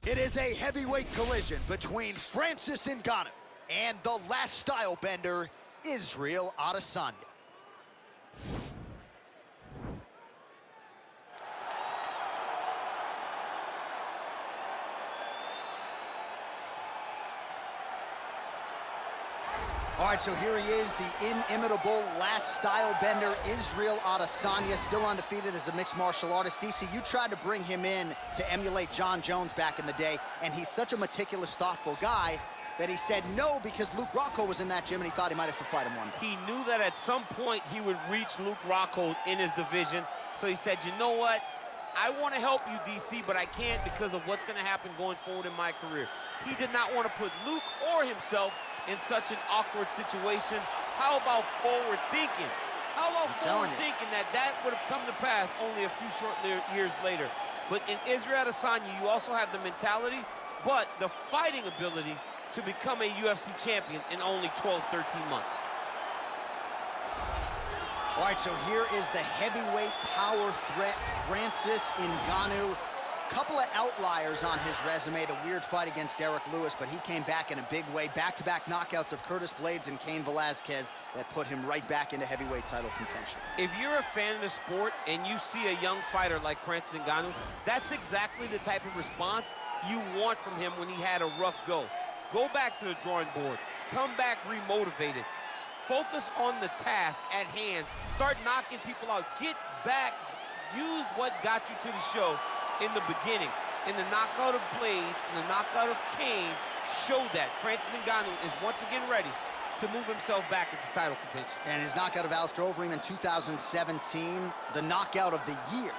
It is a heavyweight collision between Francis Ngannou and the last style bender, Israel Adesanya. All right, so here he is, the inimitable last style bender, Israel Adesanya, still undefeated as a mixed martial artist. DC, you tried to bring him in to emulate John Jones back in the day, and he's such a meticulous, thoughtful guy that he said no because Luke Rocco was in that gym and he thought he might have to fight him one day. He knew that at some point he would reach Luke Rocco in his division, so he said, you know what? I want to help you, DC, but I can't because of what's going to happen going forward in my career. He did not want to put Luke or himself in such an awkward situation. How about forward thinking? How about forward thinking that would have come to pass only a few short years later? But in Israel Adesanya, you also have the mentality, but the fighting ability to become a UFC champion in only 12, 13 months. All right, so here is the heavyweight power threat, Francis Ngannou. Couple of outliers on his resume, the weird fight against Derek Lewis, but he came back in a big way. Back-to-back knockouts of Curtis Blades and Cain Velasquez that put him right back into heavyweight title contention. If you're a fan of the sport and you see a young fighter like Francis Ngannou, that's exactly the type of response you want from him when he had a rough go. Go back to the drawing board, come back remotivated, focus on the task at hand, start knocking people out, get back, use what got you to the show in the beginning. In the knockout of Blades and the knockout of Cain showed that Francis Ngannou is once again ready to move himself back into title contention. And his knockout of Alistair Overeem in 2017, the knockout of the year,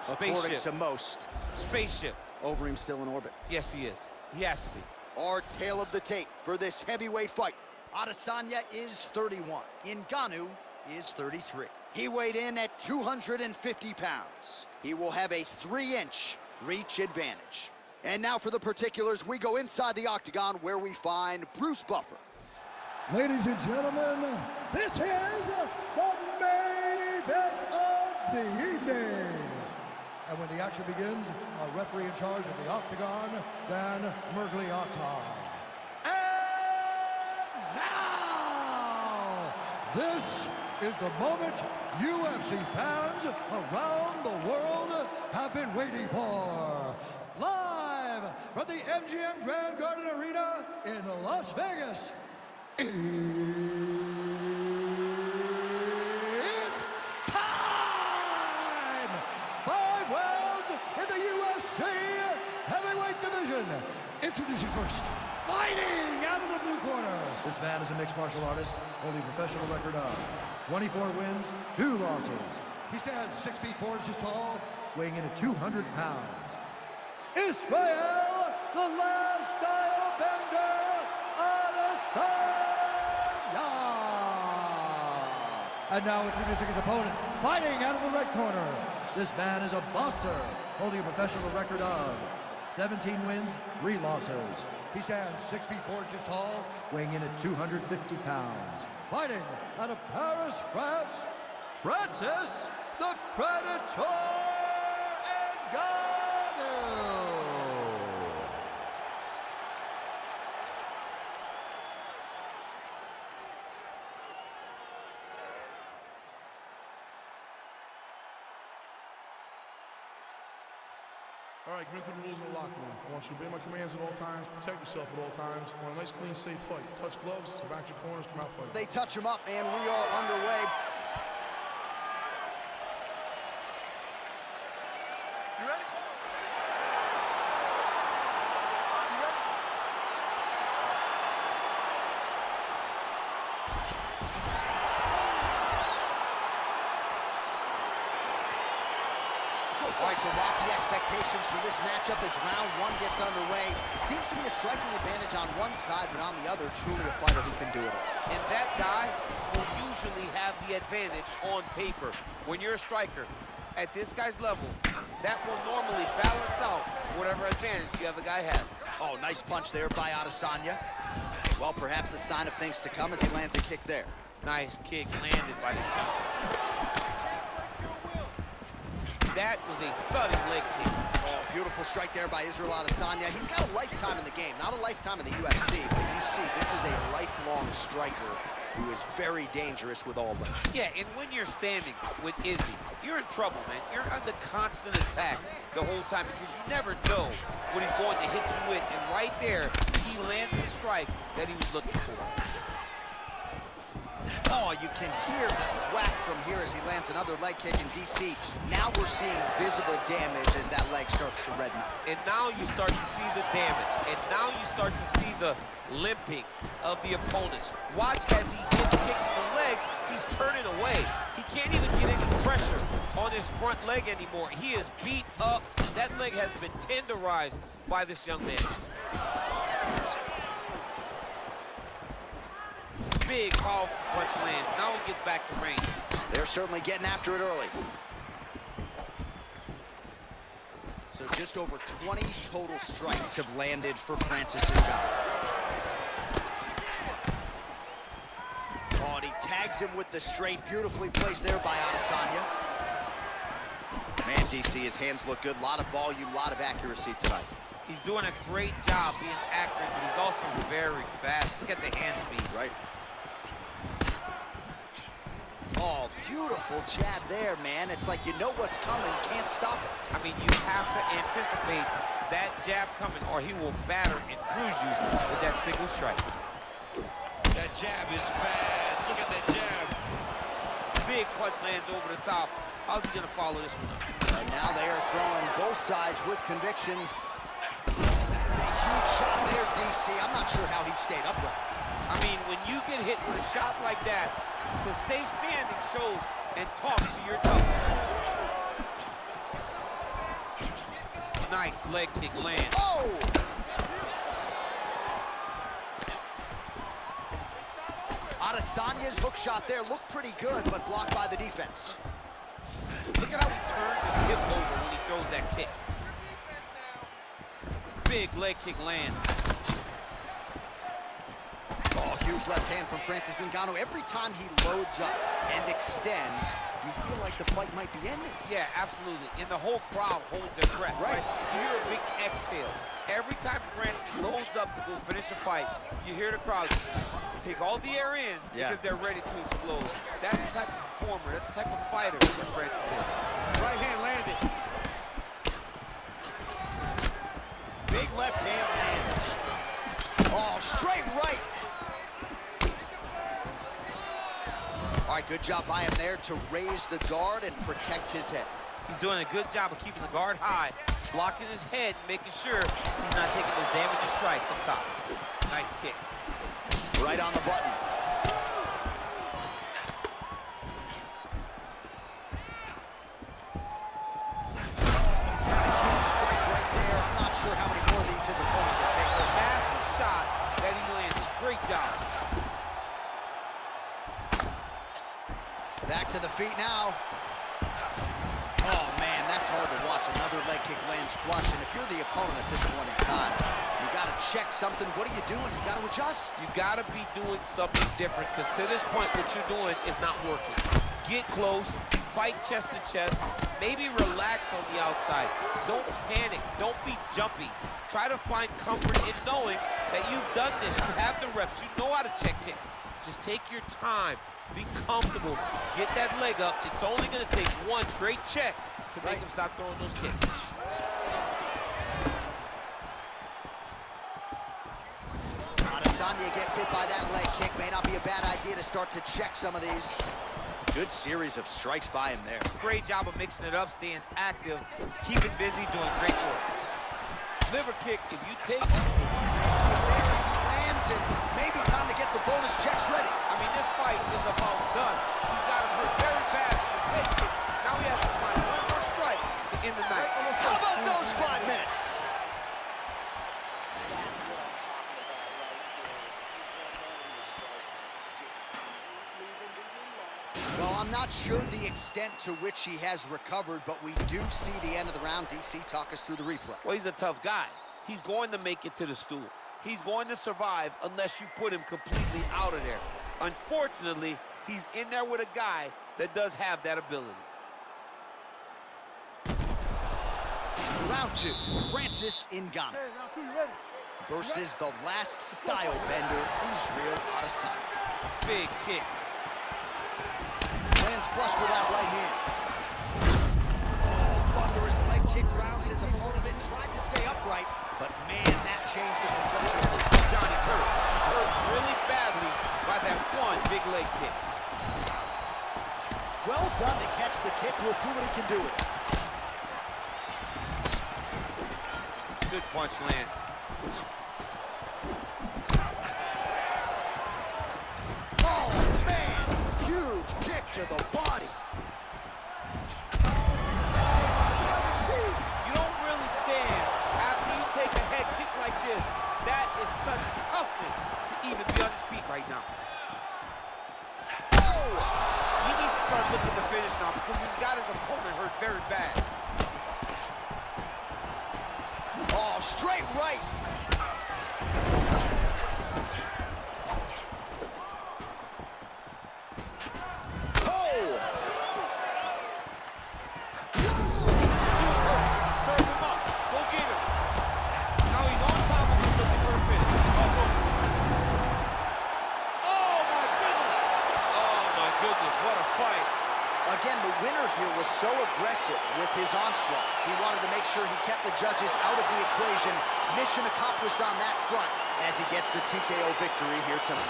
according to most. Spaceship. Overeem's still in orbit. Yes, he is. He has to be. Our tale of the tape for this heavyweight fight. Adesanya is 31. Ngannou is 33. He weighed in at 250 pounds. He will have a 3-inch reach advantage. And now for the particulars, we go inside the octagon where we find Bruce Buffer. Ladies and gentlemen, this is the main event of the evening. And when the action begins, our referee in charge of the octagon, Dan Mergliotta. And now, this is the moment UFC fans around the world have been waiting for. Live from the MGM Grand Garden Arena in Las Vegas, it's time! 5 rounds in the UFC heavyweight division. Introducing first, fighting out of the blue corner. This man is a mixed martial artist, holding a professional record of 24 wins, 2 losses. He stands 6 feet 4 inches tall, weighing in at 200 pounds. Israel, the last style bender, Adesanya. And now introducing his opponent, fighting out of the red corner. This man is a boxer, holding a professional record of 17 wins, 3 losses. He stands 6 feet 4 inches tall, weighing in at 250 pounds. Fighting out of Paris, France, Francis the Predator Ngannou. All right, commit to the rules in the locker room. I want you to obey my commands at all times, protect yourself at all times. I want a nice, clean, safe fight. Touch gloves, back your corners, come out fighting. They touch him up, and we are underway. You ready? All right, so lofty expectations for this matchup as round 1 gets underway. Seems to be a striking advantage on one side, but on the other, truly a fighter who can do it all. And that guy will usually have the advantage on paper. When you're a striker, at this guy's level, that will normally balance out whatever advantage the other guy has. Oh, nice punch there by Adesanya. Well, perhaps a sign of things to come as he lands a kick there. Nice kick landed by the King. That was a thudding leg kick. Beautiful strike there by Israel Adesanya. He's got a lifetime in the game, not a lifetime in the UFC, but you see, this is a lifelong striker who is very dangerous with all legs. Yeah, and when you're standing with Izzy, you're in trouble, man. You're under constant attack the whole time because you never know what he's going to hit you with. And right there, he landed the strike that he was looking for. Oh, you can hear the thwack from here as he lands another leg kick in DC. Now we're seeing visible damage as that leg starts to redden up. And now you start to see the damage. And now you start to see the limping of the opponent. Watch as he gets kicking the leg, he's turning away. He can't even get any pressure on his front leg anymore. He is beat up. That leg has been tenderized by this young man. Big, powerful punch lands. Now he gets back to range. They're certainly getting after it early. So just over 20 total strikes have landed for Francis Ngannou. Oh, and he tags him with the straight. Beautifully placed there by Adesanya. Man, DC, his hands look good. A lot of volume, a lot of accuracy tonight. He's doing a great job being accurate, but he's also very fast. Look at the hand speed. Right. Oh, beautiful jab there, man. It's like you know what's coming, can't stop it. I mean, you have to anticipate that jab coming or he will batter and bruise you with that single strike. That jab is fast. Look at that jab. Big punch lands over the top. How's he going to follow this one up? Now they are throwing both sides with conviction. That is a huge shot there, DC. I'm not sure how he stayed upright. I mean, when you get hit with a shot like that, to stay standing shows and talks to your toughness. Nice leg kick land. Oh! Adesanya's hook shot there looked pretty good, but blocked by the defense. Look at how he turns his hip over when he throws that kick. Big leg kick lands. Oh, huge left hand from Francis Ngannou. Every time he loads up and extends, you feel like the fight might be ending. Yeah, absolutely. And the whole crowd holds their breath, right? You hear a big exhale. Every time Francis loads up to go finish a fight, you hear the crowd take all the air in because they're ready to explode. That's the type of performer, that's the type of fighter that Francis is. Right hand landed. Big left hand lands. Oh, straight right. All right, good job by him there to raise the guard and protect his head. He's doing a good job of keeping the guard high, blocking his head, making sure he's not taking those damaging strikes up top. Nice kick. Right on the button. He's got a huge strike right there. I'm not sure how many more of these his opponent can take. Massive shot that he landed. Great job. Back to the feet now. Oh, man, that's hard to watch. Another leg kick lands flush, and if you're the opponent at this point in time, you got to check something. What are you doing? You got to adjust. You got to be doing something different, because to this point, what you're doing is not working. Get close, fight chest to chest, maybe relax on the outside. Don't panic. Don't be jumpy. Try to find comfort in knowing that you've done this. You have the reps. You know how to check kicks. Just take your time. Be comfortable. Get that leg up. It's only going to take one great check to make him stop throwing those kicks. Adesanya gets hit by that leg kick. May not be a bad idea to start to check some of these. Good series of strikes by him there. Great job of mixing it up, staying active, keeping busy, doing great work. Liver kick, if you take... He lands, and maybe time to get the bonus checks ready. I mean, this fight is about done. He's got him hurt very fast with his head kick. Now he has to find one more strike to end the night. How about those 5 minutes? Well, I'm not sure the extent to which he has recovered, but we do see the end of the round. DC, talk us through the replay. Well, he's a tough guy. He's going to make it to the stool. He's going to survive unless you put him completely out of there. Unfortunately, he's in there with a guy that does have that ability. Round 2, Francis Ngannou versus the last style bender, Israel Adesanya. Big kick. Lands flush with that right hand. Oh, thunderous leg kick rounds his opponent and tried to stay upright, but man, that changed the complexion of this fight. Johnny's hurt. He's hurt really badly by that one big leg kick. Well done to catch the kick. We'll see what he can do with it. Good punch lands. Oh, man! Huge kick to the body. You don't really stand after you take a head kick like this. That is such toughness to even be on his feet right now. He needs to start looking to finish now because he's got his opponent hurt very bad. Oh, straight right. Again, the winner here was so aggressive with his onslaught. He wanted to make sure he kept the judges out of the equation. Mission accomplished on that front as he gets the TKO victory here tonight.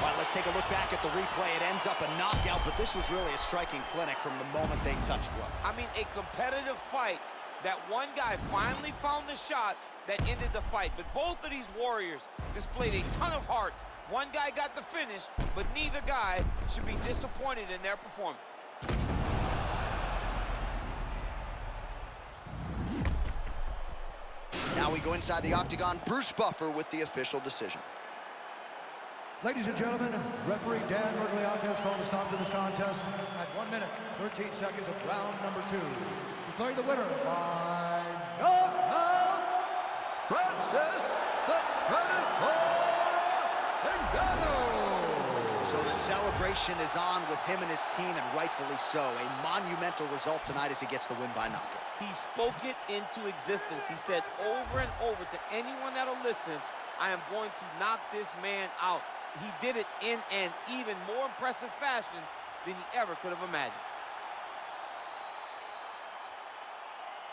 All right, let's take a look back at the replay. It ends up a knockout, but this was really a striking clinic from the moment they touched glove. I mean, a competitive fight that one guy finally found the shot that ended the fight. But both of these warriors displayed a ton of heart. One guy got the finish, but neither guy should be disappointed in their performance. Now we go inside the octagon. Bruce Buffer with the official decision. Ladies and gentlemen, referee Dan Murgliata has called a stop to this contest at 1 minute, 13 seconds of round number 2. Declaring the winner by knockout, Francis the Predator Ngannou. So the celebration is on with him and his team, and rightfully so. A monumental result tonight as he gets the win by knockout. He spoke it into existence. He said over and over to anyone that'll listen, I am going to knock this man out. He did it in an even more impressive fashion than he ever could have imagined.